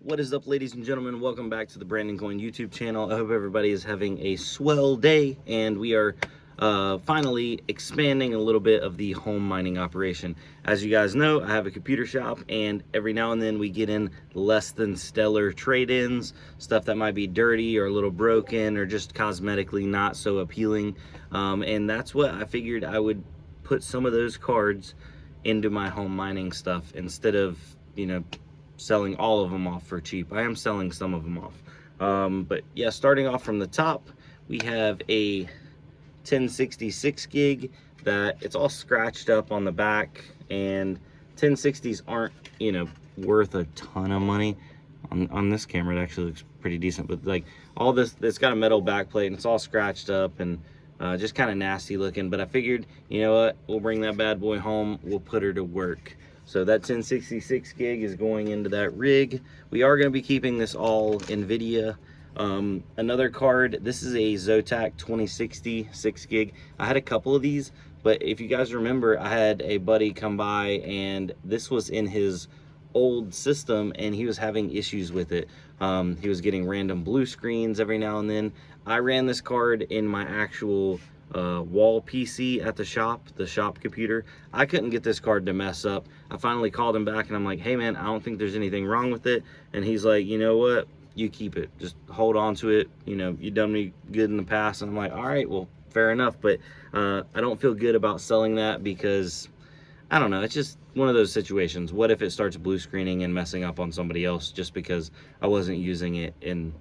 What is up, ladies and gentlemen? Welcome back to the Brandon Coin YouTube channel. I hope everybody is having a swell day, and we are finally expanding a little bit of the home mining operation. As you guys know, I have a computer shop, and every now and then we get in less than stellar trade-ins, stuff that might be dirty or a little broken or just cosmetically not so appealing. And that's what I figured I would put some of those cards into my home mining stuff instead of, selling all of them off for cheap. I am selling some of them off. But yeah, starting off from the top, we have a 1066 gig that it's all scratched up on the back, and 1060s aren't, worth a ton of money. On this camera, it actually looks pretty decent, but like all this, it's got a metal backplate and it's all scratched up and just kind of nasty looking. But I figured, you know what, we'll bring that bad boy home, we'll put her to work. So that 1066 gig is going into that rig. We are going to be keeping this all NVIDIA. Another card, this is a Zotac 2060 6 gig. I had a couple of these, but if you guys remember, I had a buddy come by and this was in his old system and he was having issues with it. He was getting random blue screens every now and then. I ran this card in my actual wall PC at the shop computer. I couldn't get this card to mess up. I finally called him back and I'm like, hey man, I don't think there's anything wrong with it. And he's like, you know what, you keep it, just hold on to it, you've done me good in the past. And I'm like, all right, well, fair enough. But I don't feel good about selling that because I don't know, it's just one of those situations. What if it starts blue screening and messing up on somebody else just because I wasn't using it in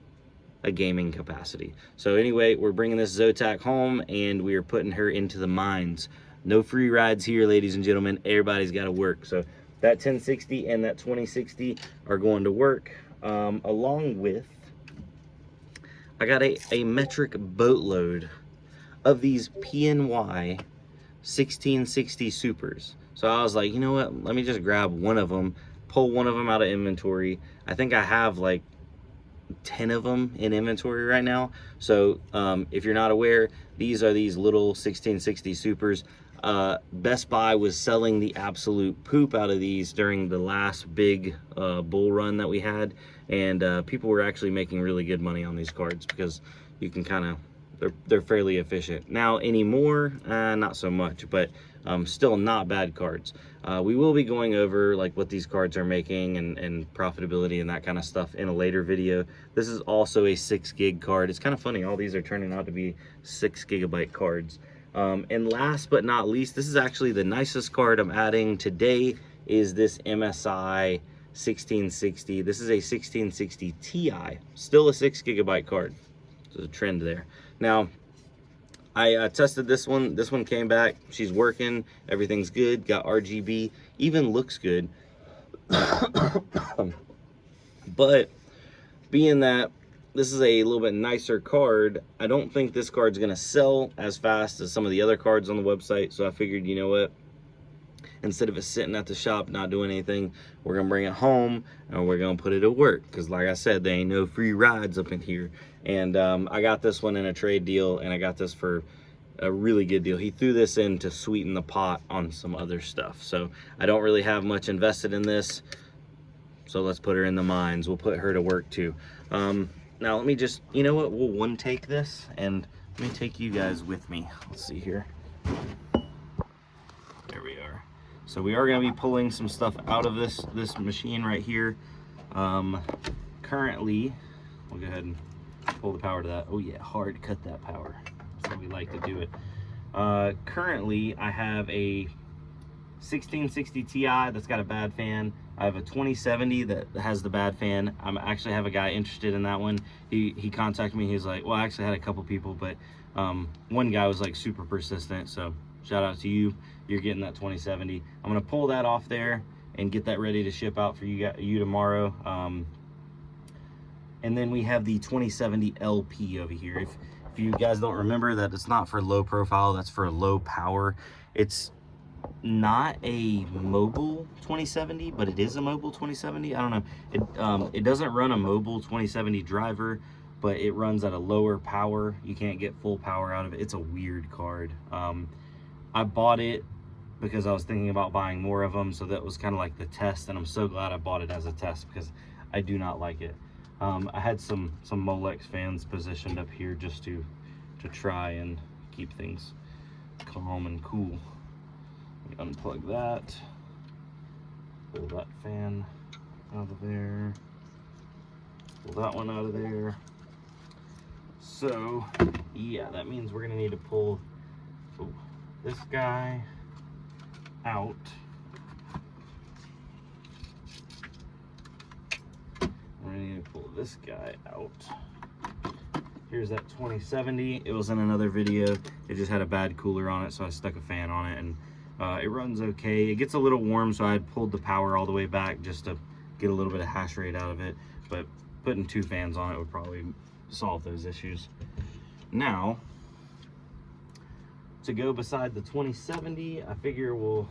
a gaming capacity? So anyway, we're bringing this Zotac home and we are putting her into the mines. No free rides here, ladies and gentlemen. Everybody's got to work. So that 1060 and that 2060 are going to work, along with, I got a metric boatload of these PNY 1660 supers. So I was like, you know what, let me just grab one of them, pull one of them out of inventory. I think I have like 10 of them in inventory right now. So if you're not aware, these are these little 1660 supers. Best Buy was selling the absolute poop out of these during the last big bull run that we had, and people were actually making really good money on these cards because you can kind of, they're fairly efficient. Now anymore, not so much, but still not bad cards. We will be going over like what these cards are making and profitability and that kind of stuff in a later video. This is also a 6 gig card. It's kind of funny, all these are turning out to be 6 gigabyte cards. And last but not least, this is actually the nicest card I'm adding today, is this MSI 1660. This is a 1660 Ti, still a 6 gigabyte card. There's a trend there. Now, I tested this one. This one came back. She's working. Everything's good. Got RGB. Even looks good. But being that this is a little bit nicer card, I don't think this card's going to sell as fast as some of the other cards on the website. So I figured, you know what? Instead of it sitting at the shop not doing anything, we're gonna bring it home and we're gonna put it to work, because like I said, there ain't no free rides up in here. And I got this one in a trade deal, and I got this for a really good deal. He threw this in to sweeten the pot on some other stuff. So I don't really have much invested in this, so let's put her in the mines. We'll put her to work too. Now let me just, you know what, we'll one take this and let me take you guys with me. Let's see here. There we are. So we are going to be pulling some stuff out of this machine right here. Currently, we'll go ahead and pull the power to that. Oh yeah, hard cut that power. That's how we like to do it. Currently, I have a 1660 Ti that's got a bad fan. I have a 2070 that has the bad fan. I actually have a guy interested in that one. He contacted me. He's like, well, I actually had a couple people, but one guy was like super persistent. So shout out to you. You're getting that 2070. I'm gonna pull that off there and get that ready to ship out for you tomorrow. And then we have the 2070 LP over here. If you guys don't remember, that it's not for low profile, that's for low power. It's not a mobile 2070, but it is a mobile 2070. I don't know. It doesn't run a mobile 2070 driver, but it runs at a lower power. You can't get full power out of it. It's a weird card. I bought it because I was thinking about buying more of them, so that was kind of like the test, and I'm so glad I bought it as a test because I do not like it. I had some Molex fans positioned up here just to try and keep things calm and cool. Unplug that, pull that fan out of there, pull that one out of there. So yeah, that means we're gonna need to pull this guy out. We're gonna need to pull this guy out. Here's that 2070. It was in another video. It just had a bad cooler on it, so I stuck a fan on it, and it runs okay. It gets a little warm, so I had pulled the power all the way back just to get a little bit of hash rate out of it. But putting 2 fans on it would probably solve those issues. Now, to go beside the 2070, I figure we'll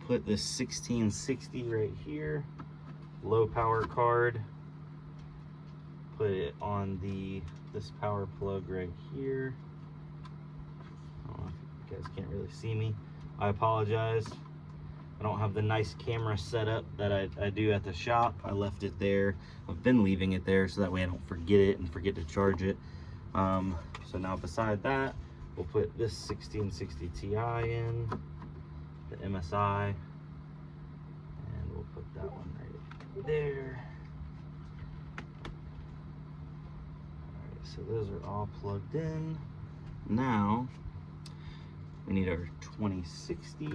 put this 1660 right here, low power card. Put it on this power plug right here. I don't know if you guys can't really see me. I apologize. I don't have the nice camera setup that I do at the shop. I left it there. I've been leaving it there so that way I don't forget it and forget to charge it. So now beside that, we'll put this 1660 Ti in, the MSI, and we'll put that one right there. So those are all plugged in. Now we need our 2060.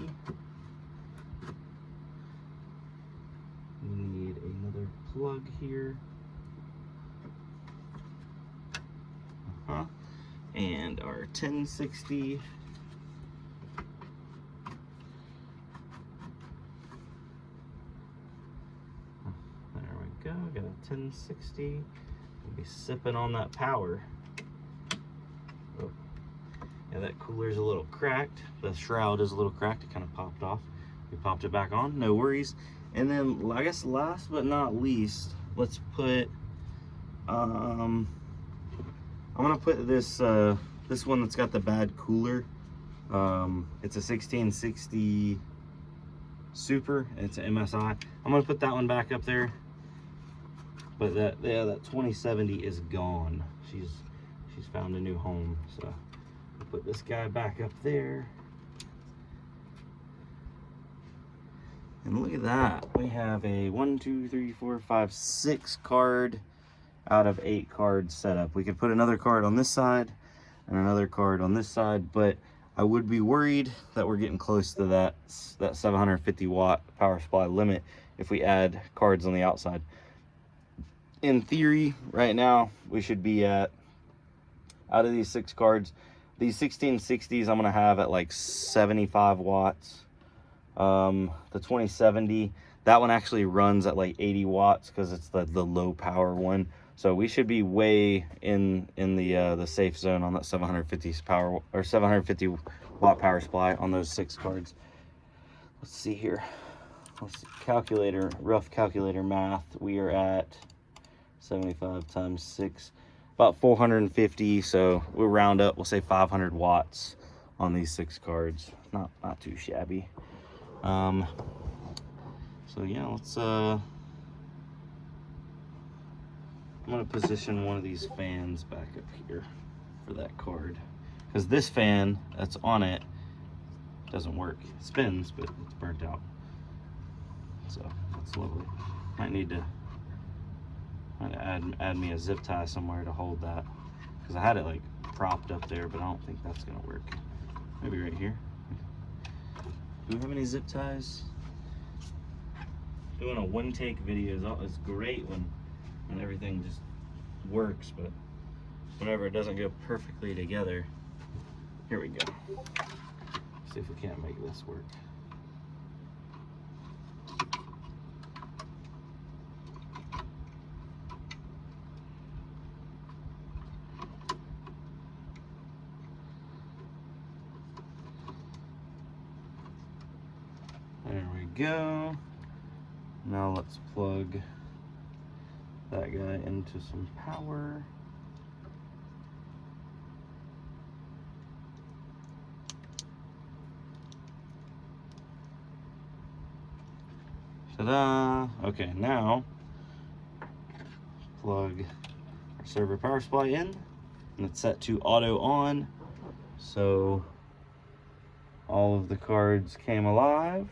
We need another plug here. And our 1060. There we go. Got a 1060. We'll be sipping on that power. Oh. Yeah, that cooler's a little cracked. The shroud is a little cracked. It kind of popped off. We popped it back on, no worries. And then, I guess last but not least, let's put, I'm gonna put this this one that's got the bad cooler. It's a 1660 Super. It's an MSI. I'm gonna put that one back up there. But that 2070 is gone. She's found a new home. So we'll put this guy back up there. And look at that. We have a 1, 2, 3, 4, 5, 6 card out of 8 cards setup. We could put another card on this side and another card on this side, but I would be worried that we're getting close to that 750 watt power supply limit if we add cards on the outside. In theory, right now, we should be at, out of these 6 cards, these 1660s I'm gonna have at like 75 watts. The 2070, that one actually runs at like 80 watts because it's the low power one. So we should be way in the safe zone on that 750 power or 750 watt power supply on those 6 cards. Let's see here. Let's see. Calculator, rough calculator math. We are at 75 times 6, about 450. So we'll round up. We'll say 500 watts on these 6 cards. Not too shabby. So yeah, let's I'm gonna position one of these fans back up here for that card, because this fan that's on it doesn't work. It spins, but it's burnt out. So that's lovely. Might need to add me a zip tie somewhere to hold that, because I had it like propped up there, but I don't think that's gonna work. Maybe right here. Do we have any zip ties? Doing a one-take video is great when everything just works, but whenever it doesn't go perfectly together. Here we go. See if we can't make this work. There we go. Now let's plug that guy into some power. Ta-da! Okay, now plug our server power supply in, and it's set to auto on. So all of the cards came alive,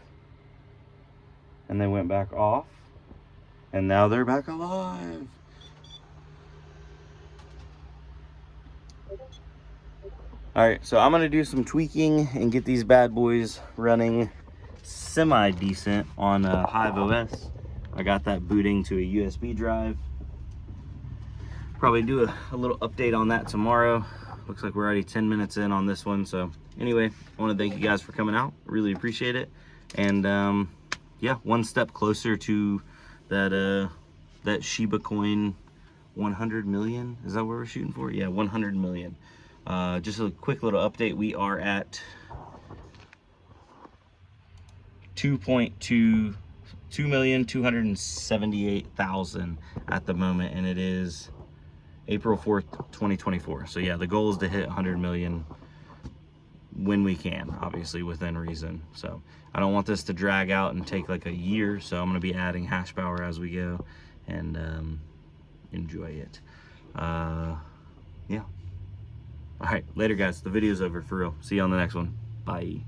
and they went back off, and now they're back alive. All right, so I'm gonna do some tweaking and get these bad boys running semi-decent on Hive OS. I got that booting to a USB drive. Probably do a little update on that tomorrow. Looks like we're already 10 minutes in on this one. So anyway, I want to thank you guys for coming out. Really appreciate it. And yeah, one step closer to that that Shiba coin 100 million. Is that what we're shooting for? Yeah, 100 million. Just a quick little update. We are at 2,278,000 at the moment, and it is April 4th, 2024. So yeah, the goal is to hit 100 million when we can, obviously within reason. So I don't want this to drag out and take like a year, so I'm going to be adding hash power as we go, and enjoy it. Yeah. All right, later guys. The video's over for real. See you on the next one. Bye.